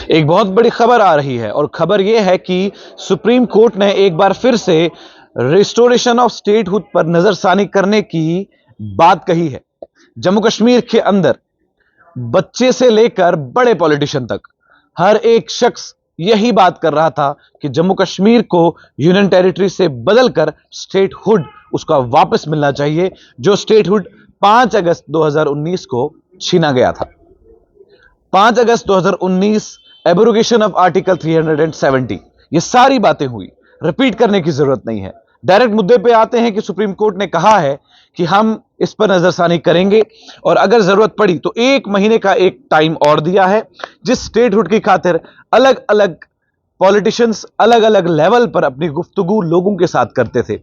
एक बहुत बड़ी खबर आ रही है और खबर यह है कि सुप्रीम कोर्ट ने एक बार फिर से रिस्टोरेशन ऑफ स्टेटहुड पर नजरसानी करने की बात कही है। जम्मू कश्मीर के अंदर बच्चे से लेकर बड़े पॉलिटिशियन तक हर एक शख्स यही बात कर रहा था कि जम्मू कश्मीर को यूनियन टेरिटरी से बदलकर स्टेटहुड उसका वापस मिलना चाहिए, जो स्टेटहुड 5 अगस्त 2019 को छीना गया था। 5 अगस्त 2019 एब्रोगेशन ऑफ आर्टिकल 370। ये सारी बातें हुई, रिपीट करने की जरूरत नहीं है। डायरेक्ट मुद्दे पे आते हैं कि सुप्रीम कोर्ट ने कहा है कि हम इस पर नजरसानी करेंगे और अगर जरूरत पड़ी तो 1 महीने का एक टाइम और दिया है, जिस स्टेटहुड की खातिर अलग अलग पॉलिटिशियंस अलग अलग लेवल पर अपनी गुफ्तगू लोगों के साथ करते थे।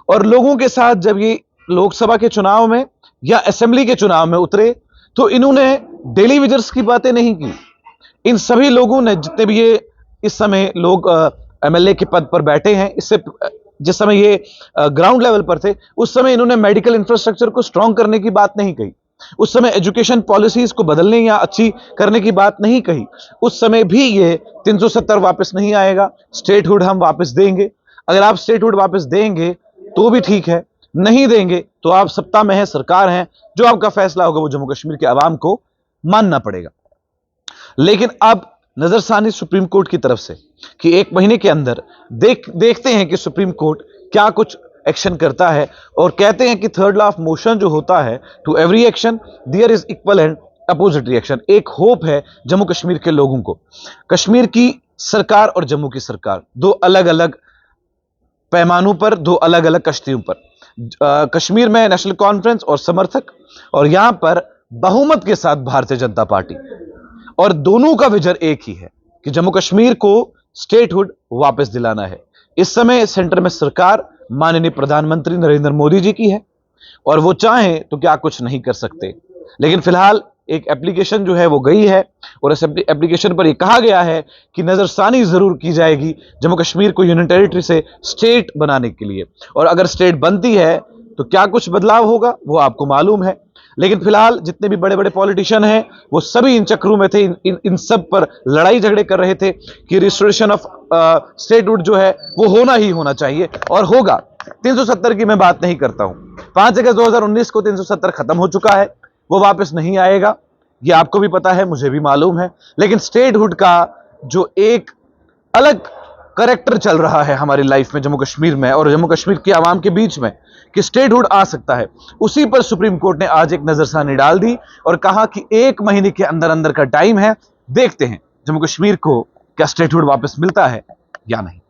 और लोगों के साथ जब ये लोकसभा के चुनाव में या असेंबली के चुनाव में उतरे तो इन्होंने डेली वेजर्स की बातें नहीं की। इन सभी लोगों ने, जितने भी ये इस समय लोग एमएलए के पद पर बैठे हैं, इससे जिस समय ये ग्राउंड लेवल पर थे उस समय इन्होंने मेडिकल इंफ्रास्ट्रक्चर को स्ट्रांग करने की बात नहीं कही। उस समय एजुकेशन पॉलिसीज को बदलने या अच्छी करने की बात नहीं कही। उस समय भी ये 370 वापस नहीं आएगा, स्टेटहुड हम वापस देंगे। अगर आप स्टेटहुड वापस देंगे तो भी ठीक है, नहीं देंगे तो आप सत्ता में है, सरकार है, जो आपका फैसला होगा वो जम्मू कश्मीर के आवाम को मानना पड़ेगा। लेकिन अब नजरसानी सुप्रीम कोर्ट की तरफ से कि 1 महीने के अंदर देखते हैं कि सुप्रीम कोर्ट क्या कुछ एक्शन करता है। और कहते हैं कि थर्ड लॉ ऑफ मोशन जो होता है, to every action there is equal and opposite reaction. एक होप है जम्मू कश्मीर के लोगों को। कश्मीर की सरकार और जम्मू की सरकार दो अलग अलग पैमानों पर, दो अलग अलग कश्तियों पर। कश्मीर में नेशनल कॉन्फ्रेंस और समर्थक, और यहां पर बहुमत के साथ भारतीय जनता पार्टी, और दोनों का विजन एक ही है कि जम्मू कश्मीर को स्टेटहुड वापस दिलाना है। इस समय सेंटर में सरकार माननीय प्रधानमंत्री नरेंद्र मोदी जी की है और वो चाहें तो क्या कुछ नहीं कर सकते। लेकिन फिलहाल एक एप्लीकेशन जो है वो गई है और इस एप्लीकेशन पर यह कहा गया है कि नजरसानी जरूर की जाएगी जम्मू कश्मीर को यूनियन टेरिटरी से स्टेट बनाने के लिए। और अगर स्टेट बनती है तो क्या कुछ बदलाव होगा वो आपको मालूम है। लेकिन फिलहाल जितने भी बड़े बड़े पॉलिटिशियन हैं वो सभी इन चक्रों में थे, इन सब पर लड़ाई झगड़े कर रहे थे कि रिस्टोरेशन ऑफ स्टेटहुड जो है वो होना ही होना चाहिए और होगा। 370 की मैं बात नहीं करता हूं। 5 अगस्त 2019 को 370 खत्म हो चुका है, वो वापस नहीं आएगा, ये आपको भी पता है, मुझे भी मालूम है। लेकिन स्टेटहुड का जो एक अलग करेक्टर चल रहा है हमारी लाइफ में जम्मू कश्मीर में और जम्मू कश्मीर के आवाम के बीच में कि स्टेटहुड आ सकता है, उसी पर सुप्रीम कोर्ट ने आज एक नजरसानी डाल दी और कहा कि 1 महीने के अंदर अंदर का टाइम है, देखते हैं जम्मू कश्मीर को क्या स्टेटहुड वापस मिलता है या नहीं।